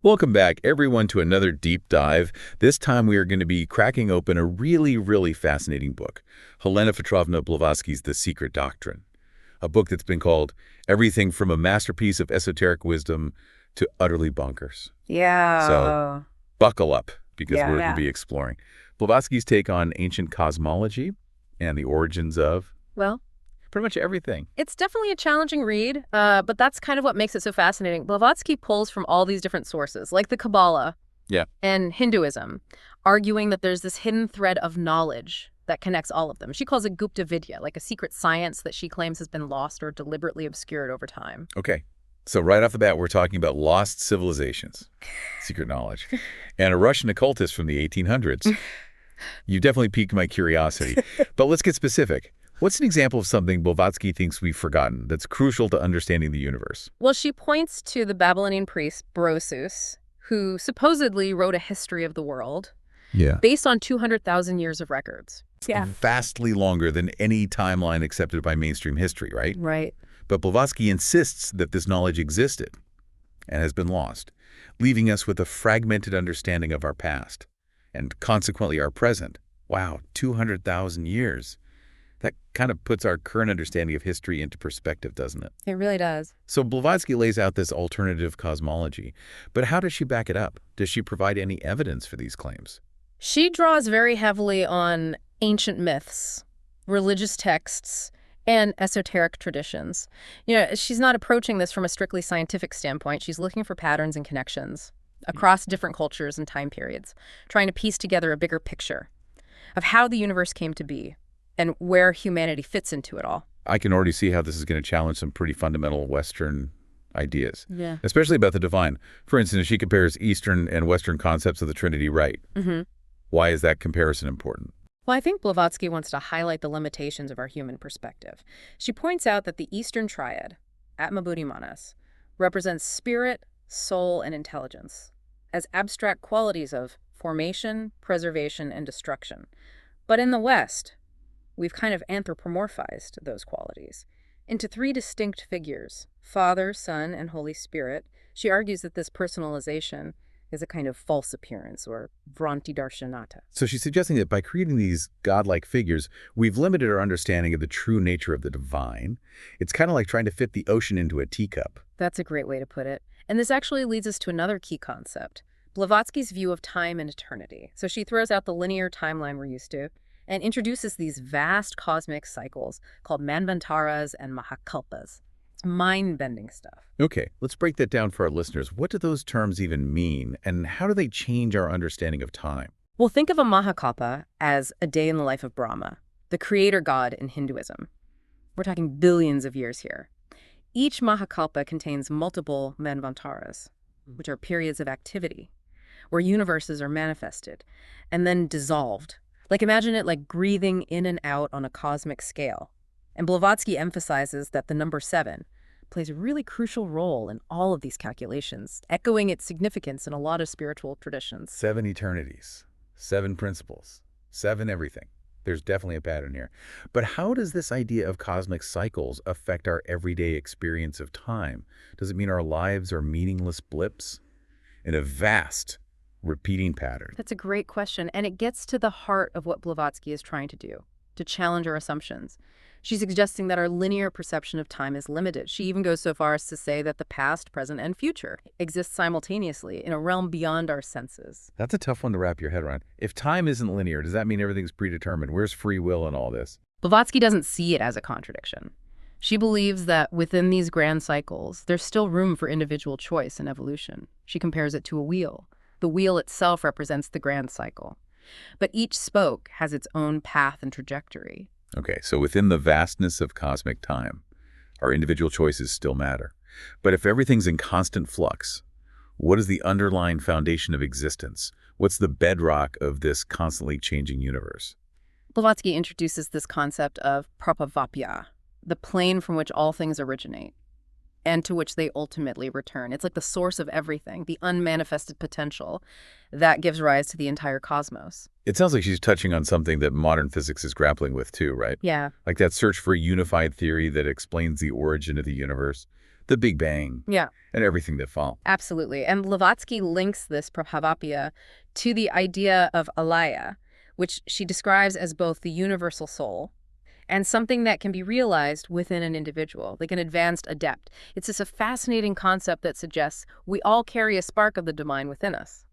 Welcome back, everyone, to another deep dive. This time we are going to be cracking open a really fascinating book, Helena Blavatsky's The Secret Doctrine, a book that's been called everything from a masterpiece of esoteric wisdom to utterly bonkers. Yeah. So buckle up, because we're going Yeah. to be exploring Blavatsky's take on ancient cosmology and the origins of, Well, pretty much everything. it's definitely a challenging read, but that's kind of what makes it so fascinating. Blavatsky pulls from all these different sources, like the Kabbalah Yeah. and Hinduism, arguing that there's this hidden thread of knowledge that connects all of them. She calls it Gupta Vidya, like a secret science that she claims has been lost or deliberately obscured over time. Okay. So right off the bat, we're talking about lost civilizations, secret knowledge, and a Russian occultist from the 1800s. You definitely piqued my curiosity. But let's get specific. What's an example of something Blavatsky thinks we've forgotten that's crucial to understanding the universe? Well, she points to the Babylonian priest Brosus, who supposedly wrote a history of the world based on 200,000 years of records. Vastly longer than any timeline accepted by mainstream history, right? Right. But Blavatsky insists that this knowledge existed and has been lost, leaving us with a fragmented understanding of our past and consequently our present. Wow, 200,000 years. That kind of puts our current understanding of history into perspective, doesn't it? It really does. So Blavatsky lays out this alternative cosmology, but how does she back it up? Does she provide any evidence for these claims? She draws very heavily on ancient myths, religious texts, and esoteric traditions. You know, she's not approaching this from a strictly scientific standpoint. She's looking for patterns and connections across different cultures and time periods, trying to piece together a bigger picture of how the universe came to be and where humanity fits into it all. I can already see how this is going to challenge some pretty fundamental Western ideas, Yeah. especially about the divine. For instance, she compares Eastern and Western concepts of the Trinity, right? Mm-hmm. Why is that comparison important? Well, I think Blavatsky wants to highlight the limitations of our human perspective. She points out that the Eastern triad, Atma Buddhi Manas, represents spirit, soul, and intelligence as abstract qualities of formation, preservation, and destruction. But in the West, we've kind of anthropomorphized those qualities into three distinct figures, Father, Son, and Holy Spirit. She argues that this personalization is a kind of false appearance, or Vranti Darshanata. So she's suggesting that by creating these godlike figures, we've limited our understanding of the true nature of the divine. It's kind of like trying to fit the ocean into a teacup. That's a great way to put it. And this actually leads us to another key concept, Blavatsky's view of time and eternity. So she throws out the linear timeline we're used to and introduces these vast cosmic cycles called manvantaras and mahakalpas. It's mind-bending stuff. Okay, let's break that down for our listeners. What do those terms even mean, and how do they change our understanding of time? Well, think of a mahakalpa as a day in the life of Brahma, the creator god in Hinduism. We're talking billions of years here. Each mahakalpa contains multiple manvantaras, which are periods of activity, where universes are manifested and then dissolved. Like, imagine it like breathing in and out on a cosmic scale. And Blavatsky emphasizes that the number 7 plays a really crucial role in all of these calculations, echoing its significance in a lot of spiritual traditions. 7 eternities, 7 principles, 7 everything. There's definitely a pattern here. But how does this idea of cosmic cycles affect our everyday experience of time? Does it mean our lives are meaningless blips in a vast, repeating pattern? That's a great question, and it gets to the heart of what Blavatsky is trying to do, to challenge our assumptions. She's suggesting that our linear perception of time is limited. She even goes so far as to say that the past, present, and future exist simultaneously in a realm beyond our senses. That's a tough one to wrap your head around. If time isn't linear, does that mean everything's predetermined? Where's free will in all this? Blavatsky doesn't see it as a contradiction. She believes that within these grand cycles, there's still room for individual choice and evolution. She compares it to a wheel. The wheel itself represents the grand cycle. But each spoke has its own path and trajectory. Okay, so within the vastness of cosmic time, our individual choices still matter. But if everything's in constant flux, what is the underlying foundation of existence? What's the bedrock of this constantly changing universe? Blavatsky introduces this concept of prabhavapya, the plane from which all things originate, and to which they ultimately return. It's like the source of everything, the unmanifested potential that gives rise to the entire cosmos. It sounds like she's touching on something that modern physics is grappling with too, right? Yeah. Like that search for a unified theory that explains the origin of the universe. The Big Bang. Yeah. And everything that followed. Absolutely. And Blavatsky links this prabhavapya to the idea of alaya, which she describes as both the universal soul and something that can be realized within an individual, like an advanced adept. It's just a fascinating concept that suggests we all carry a spark of the divine within us.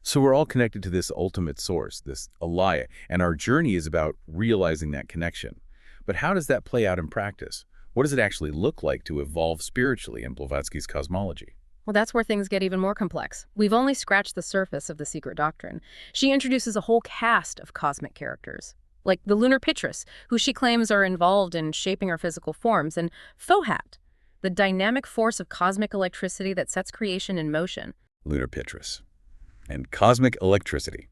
So we're all connected to this ultimate source, this alaya, and our journey is about realizing that connection. But how does that play out in practice? What does it actually look like to evolve spiritually in Blavatsky's cosmology? Well, that's where things get even more complex. We've only scratched the surface of the Secret Doctrine. She introduces a whole cast of cosmic characters, like the lunar Pitris, who she claims are involved in shaping our physical forms, and Fohat, the dynamic force of cosmic electricity that sets creation in motion. Lunar Pitris. And cosmic electricity.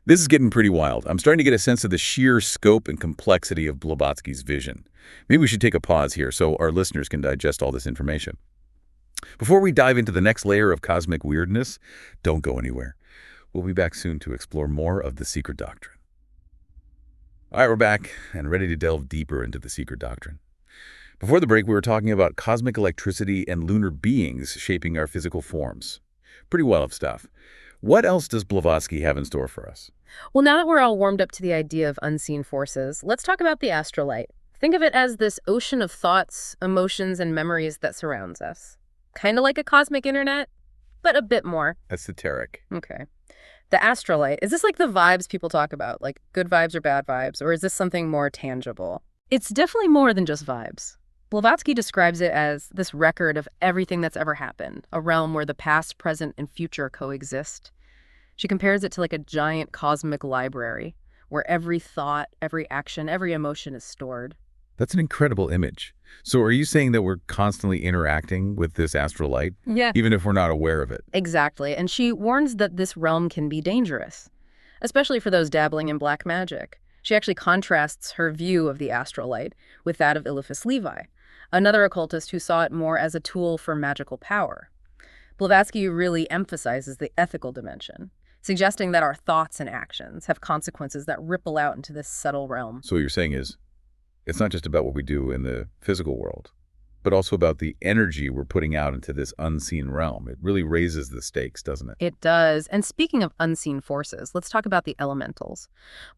This is getting pretty wild. I'm starting to get a sense of the sheer scope and complexity of Blavatsky's vision. Maybe we should take a pause here so our listeners can digest all this information. Before we dive into the next layer of cosmic weirdness, don't go anywhere. We'll be back soon to explore more of the Secret Doctrine. All right, we're back and ready to delve deeper into the Secret Doctrine. Before the break, we were talking about cosmic electricity and lunar beings shaping our physical forms. Pretty wild stuff. What else does Blavatsky have in store for us? Well, now that we're all warmed up to the idea of unseen forces, let's talk about the astrolight. Think of it as this ocean of thoughts, emotions, and memories that surrounds us. Kind of like a cosmic internet, but a bit more. Esoteric. Okay. The astrolight, is this like the vibes people talk about, like good vibes or bad vibes, or is this something more tangible? It's definitely more than just vibes. Blavatsky describes it as this record of everything that's ever happened, a realm where the past, present, and future coexist. She compares it to like a giant cosmic library, where every thought, every action, every emotion is stored. That's an incredible image. So are you saying that we're constantly interacting with this astral light? Yeah. Even if we're not aware of it? Exactly. And she warns that this realm can be dangerous, especially for those dabbling in black magic. She actually contrasts her view of the astral light with that of Eliphas Levi, another occultist who saw it more as a tool for magical power. Blavatsky really emphasizes the ethical dimension, suggesting that our thoughts and actions have consequences that ripple out into this subtle realm. So what you're saying is, it's not just about what we do in the physical world, but also about the energy we're putting out into this unseen realm. It really raises the stakes, doesn't it? It does. And speaking of unseen forces, let's talk about the elementals.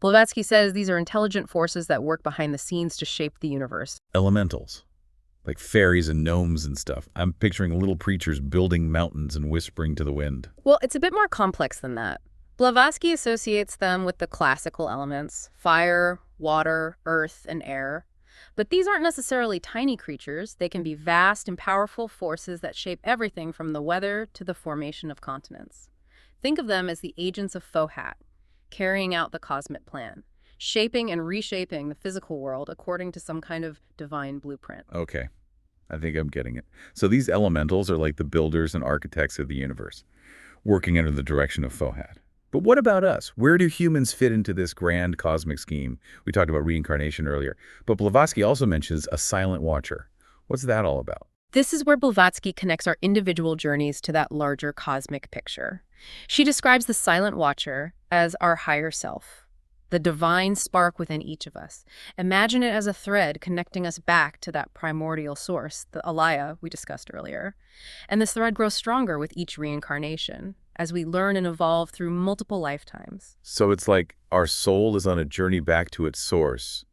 Blavatsky says these are intelligent forces that work behind the scenes to shape the universe. Elementals. Like fairies and gnomes and stuff. I'm picturing little creatures building mountains and whispering to the wind. Well, it's a bit more complex than that. Blavatsky associates them with the classical elements, fire, water, earth, and air. But these aren't necessarily tiny creatures. They can be vast and powerful forces that shape everything from the weather to the formation of continents. Think of them as the agents of Fohat, carrying out the cosmic plan, shaping and reshaping the physical world according to some kind of divine blueprint. Okay, I think I'm getting it. So these elementals are like the builders and architects of the universe, working under the direction of Fohat. But what about us? Where do humans fit into this grand cosmic scheme? We talked about reincarnation earlier, but Blavatsky also mentions a silent watcher. What's that all about? This is where Blavatsky connects our individual journeys to that larger cosmic picture. She describes the silent watcher as our higher self, the divine spark within each of us. Imagine it as a thread connecting us back to that primordial source, the alaya we discussed earlier. And this thread grows stronger with each reincarnation, as we learn and evolve through multiple lifetimes. So it's like our soul is on a journey back to its source,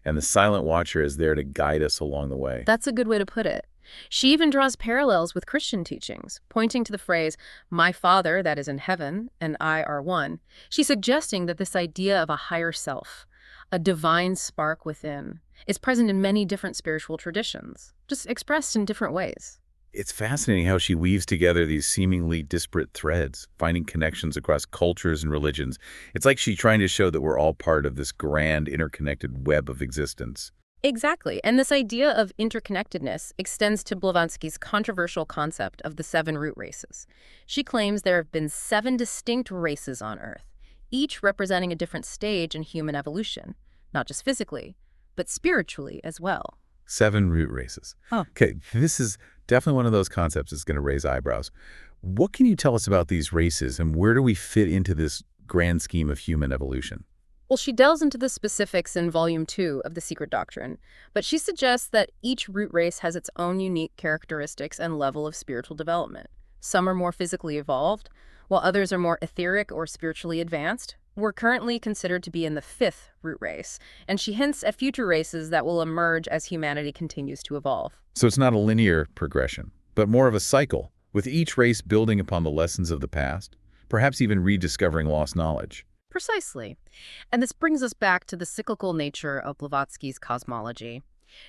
and the silent watcher is there to guide us along the way. That's a good way to put it. She even draws parallels with Christian teachings, pointing to the phrase, "My Father that is in heaven and I are one." She's suggesting that this idea of a higher self, a divine spark within, is present in many different spiritual traditions, just expressed in different ways. It's fascinating how she weaves together these seemingly disparate threads, finding connections across cultures and religions. It's like she's trying to show that we're all part of this grand, interconnected web of existence. Exactly. And this idea of interconnectedness extends to Blavatsky's controversial concept of the 7 root races. She claims there have been 7 distinct races on Earth, each representing a different stage in human evolution, not just physically, but spiritually as well. 7 root races. Oh. Okay, this is definitely one of those concepts that's going to raise eyebrows. What can you tell us about these races, and where do we fit into this grand scheme of human evolution? Well, she delves into the specifics in Volume 2 of The Secret Doctrine, but she suggests that each root race has its own unique characteristics and level of spiritual development. Some are more physically evolved, while others are more etheric or spiritually advanced. We're currently considered to be in the 5th root race, and she hints at future races that will emerge as humanity continues to evolve. So it's not a linear progression, but more of a cycle, with each race building upon the lessons of the past, perhaps even rediscovering lost knowledge. Precisely. And this brings us back to the cyclical nature of Blavatsky's cosmology.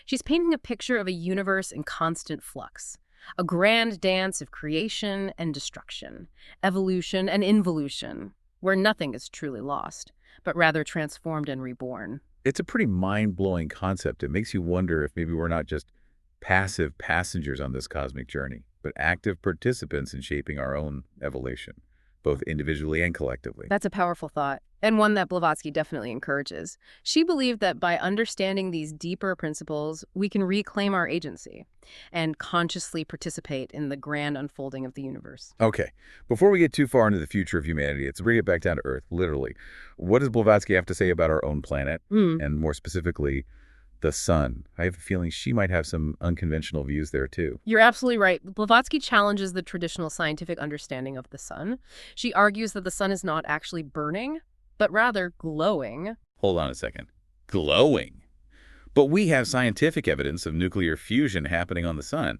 She's painting a picture of a universe in constant flux, a grand dance of creation and destruction, evolution and involution, where nothing is truly lost, but rather transformed and reborn. It's a pretty mind-blowing concept. It makes you wonder if maybe we're not just passive passengers on this cosmic journey, but active participants in shaping our own evolution, both individually and collectively. That's a powerful thought, and one that Blavatsky definitely encourages. She believed that by understanding these deeper principles, we can reclaim our agency and consciously participate in the grand unfolding of the universe. Okay, before we get too far into the future of humanity, let's bring it back down to Earth, literally. What does Blavatsky have to say about our own planet, and more specifically, the sun? I have a feeling she might have some unconventional views there, too. You're absolutely right. Blavatsky challenges the traditional scientific understanding of the sun. She argues that the sun is not actually burning, but rather glowing. Hold on a second. Glowing? But we have scientific evidence of nuclear fusion happening on the sun.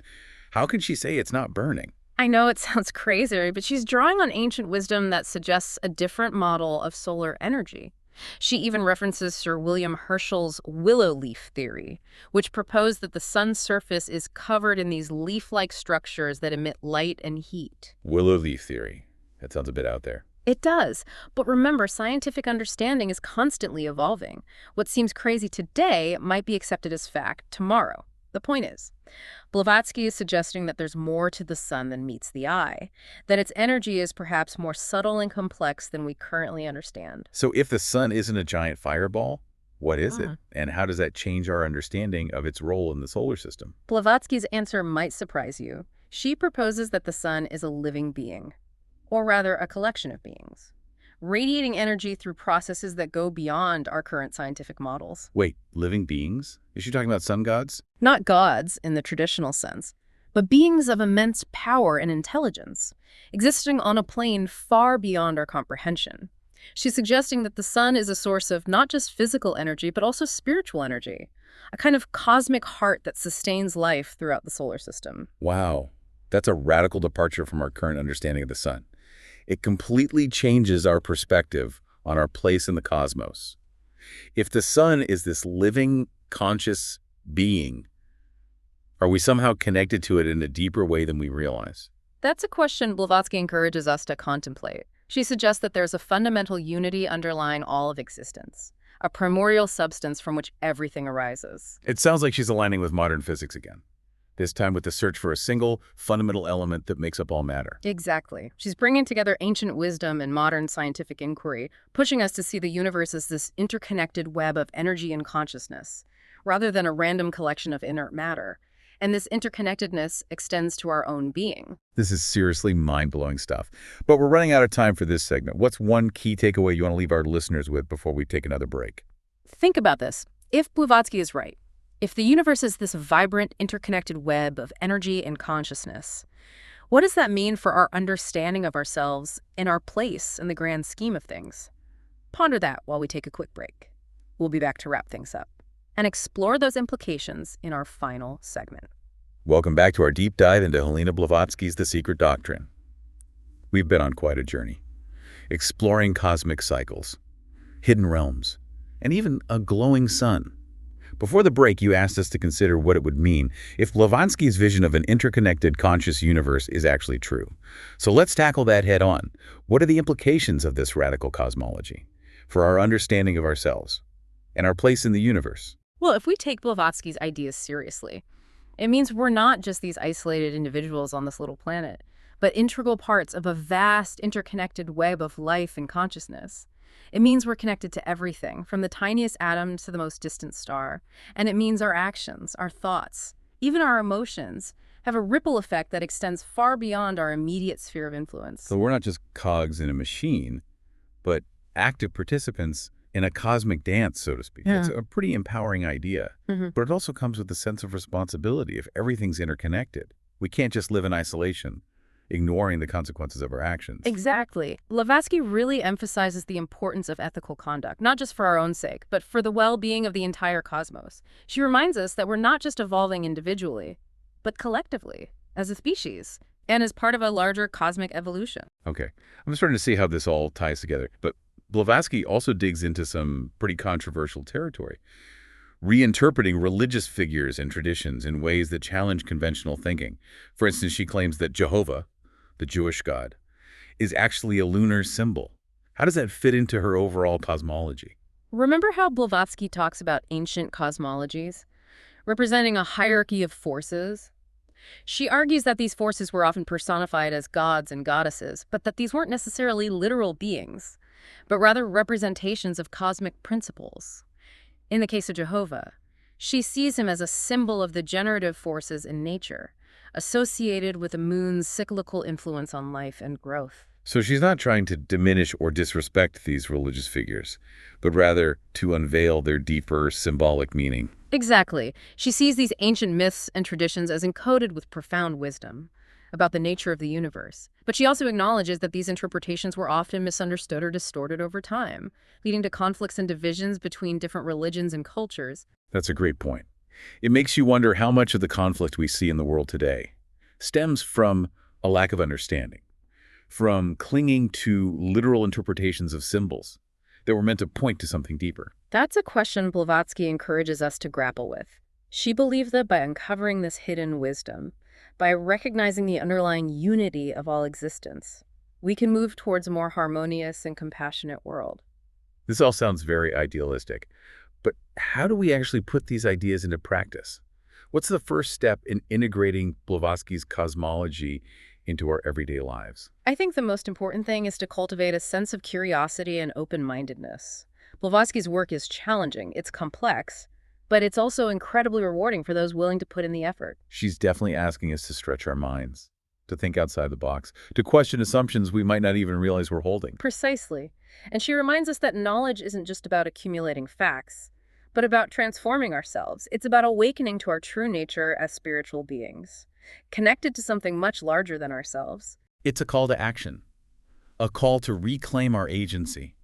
How can she say it's not burning? I know it sounds crazy, but she's drawing on ancient wisdom that suggests a different model of solar energy. She even references Sir William Herschel's willow leaf theory, which proposed that the sun's surface is covered in these leaf-like structures that emit light and heat. Willow leaf theory. That sounds a bit out there. It does. But remember, scientific understanding is constantly evolving. What seems crazy today might be accepted as fact tomorrow. The point is, Blavatsky is suggesting that there's more to the sun than meets the eye, that its energy is perhaps more subtle and complex than we currently understand. So if the sun isn't a giant fireball, what is it? And how does that change our understanding of its role in the solar system? Blavatsky's answer might surprise you. She proposes that the sun is a living being, or rather a collection of beings, radiating energy through processes that go beyond our current scientific models. Wait, living beings? Is she talking about sun gods? Not gods in the traditional sense, but beings of immense power and intelligence, existing on a plane far beyond our comprehension. She's suggesting that the sun is a source of not just physical energy, but also spiritual energy, a kind of cosmic heart that sustains life throughout the solar system. Wow, that's a radical departure from our current understanding of the sun. It completely changes our perspective on our place in the cosmos. If the sun is this living, conscious being, are we somehow connected to it in a deeper way than we realize? That's a question Blavatsky encourages us to contemplate. She suggests that there's a fundamental unity underlying all of existence, a primordial substance from which everything arises. It sounds like she's aligning with modern physics again, this time with the search for a single, fundamental element that makes up all matter. Exactly. She's bringing together ancient wisdom and modern scientific inquiry, pushing us to see the universe as this interconnected web of energy and consciousness, rather than a random collection of inert matter. And this interconnectedness extends to our own being. This is seriously mind-blowing stuff. But we're running out of time for this segment. What's one key takeaway you want to leave our listeners with before we take another break? Think about this. If Blavatsky is right, if the universe is this vibrant, interconnected web of energy and consciousness, what does that mean for our understanding of ourselves and our place in the grand scheme of things? Ponder that while we take a quick break. We'll be back to wrap things up and explore those implications in our final segment. Welcome back to our deep dive into Helena Blavatsky's The Secret Doctrine. We've been on quite a journey, exploring cosmic cycles, hidden realms, and even a glowing sun. Before the break, you asked us to consider what it would mean if Blavatsky's vision of an interconnected conscious universe is actually true. So let's tackle that head on. What are the implications of this radical cosmology for our understanding of ourselves and our place in the universe? Well, if we take Blavatsky's ideas seriously, it means we're not just these isolated individuals on this little planet, but integral parts of a vast interconnected web of life and consciousness. It means we're connected to everything, from the tiniest atom to the most distant star. And it means our actions, our thoughts, even our emotions, have a ripple effect that extends far beyond our immediate sphere of influence. So we're not just cogs in a machine, but active participants in a cosmic dance, so to speak. Yeah. It's a pretty empowering idea, but it also comes with a sense of responsibility if everything's interconnected. We can't just live in isolation, ignoring the consequences of our actions. Exactly. Blavatsky really emphasizes the importance of ethical conduct, not just for our own sake, but for the well-being of the entire cosmos. She reminds us that we're not just evolving individually, but collectively, as a species, and as part of a larger cosmic evolution. Okay, I'm starting to see how this all ties together, but Blavatsky also digs into some pretty controversial territory, reinterpreting religious figures and traditions in ways that challenge conventional thinking. For instance, she claims that Jehovah, the Jewish god, is actually a lunar symbol. How does that fit into her overall cosmology? Remember how Blavatsky talks about ancient cosmologies, representing a hierarchy of forces? She argues that these forces were often personified as gods and goddesses, but that these weren't necessarily literal beings, but rather representations of cosmic principles. In the case of Jehovah, she sees him as a symbol of the generative forces in nature, associated with the moon's cyclical influence on life and growth. So she's not trying to diminish or disrespect these religious figures, but rather to unveil their deeper symbolic meaning. Exactly. She sees these ancient myths and traditions as encoded with profound wisdom about the nature of the universe. But she also acknowledges that these interpretations were often misunderstood or distorted over time, leading to conflicts and divisions between different religions and cultures. That's a great point. It makes you wonder how much of the conflict we see in the world today stems from a lack of understanding, from clinging to literal interpretations of symbols that were meant to point to something deeper. That's a question Blavatsky encourages us to grapple with. She believed that by uncovering this hidden wisdom, by recognizing the underlying unity of all existence, we can move towards a more harmonious and compassionate world. This all sounds very idealistic, but how do we actually put these ideas into practice? What's the first step in integrating Blavatsky's cosmology into our everyday lives? I think the most important thing is to cultivate a sense of curiosity and open-mindedness. Blavatsky's work is challenging, it's complex, but it's also incredibly rewarding for those willing to put in the effort. She's definitely asking us to stretch our minds, to think outside the box, to question assumptions we might not even realize we're holding. Precisely. And she reminds us that knowledge isn't just about accumulating facts, but about transforming ourselves. It's about awakening to our true nature as spiritual beings, connected to something much larger than ourselves. It's a call to action, a call to reclaim our agency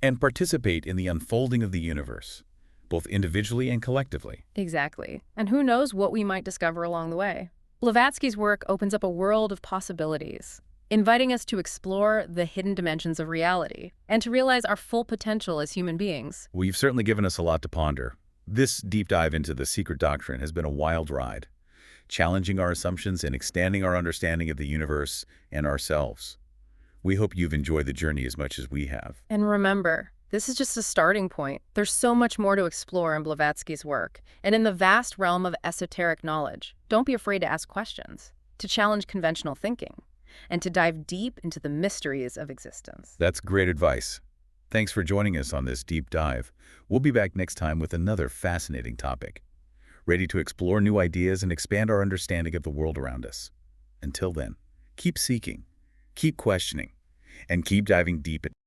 and participate in the unfolding of the universe, both individually and collectively. Exactly. And who knows what we might discover along the way. Blavatsky's work opens up a world of possibilities, inviting us to explore the hidden dimensions of reality and to realize our full potential as human beings. Well, you've certainly given us a lot to ponder. This deep dive into the Secret Doctrine has been a wild ride, challenging our assumptions and expanding our understanding of the universe and ourselves. We hope you've enjoyed the journey as much as we have. And remember, this is just a starting point. There's so much more to explore in Blavatsky's work, and in the vast realm of esoteric knowledge. Don't be afraid to ask questions, to challenge conventional thinking, and to dive deep into the mysteries of existence. That's great advice. Thanks for joining us on this deep dive. We'll be back next time with another fascinating topic, ready to explore new ideas and expand our understanding of the world around us. Until then, keep seeking, keep questioning, and keep diving deep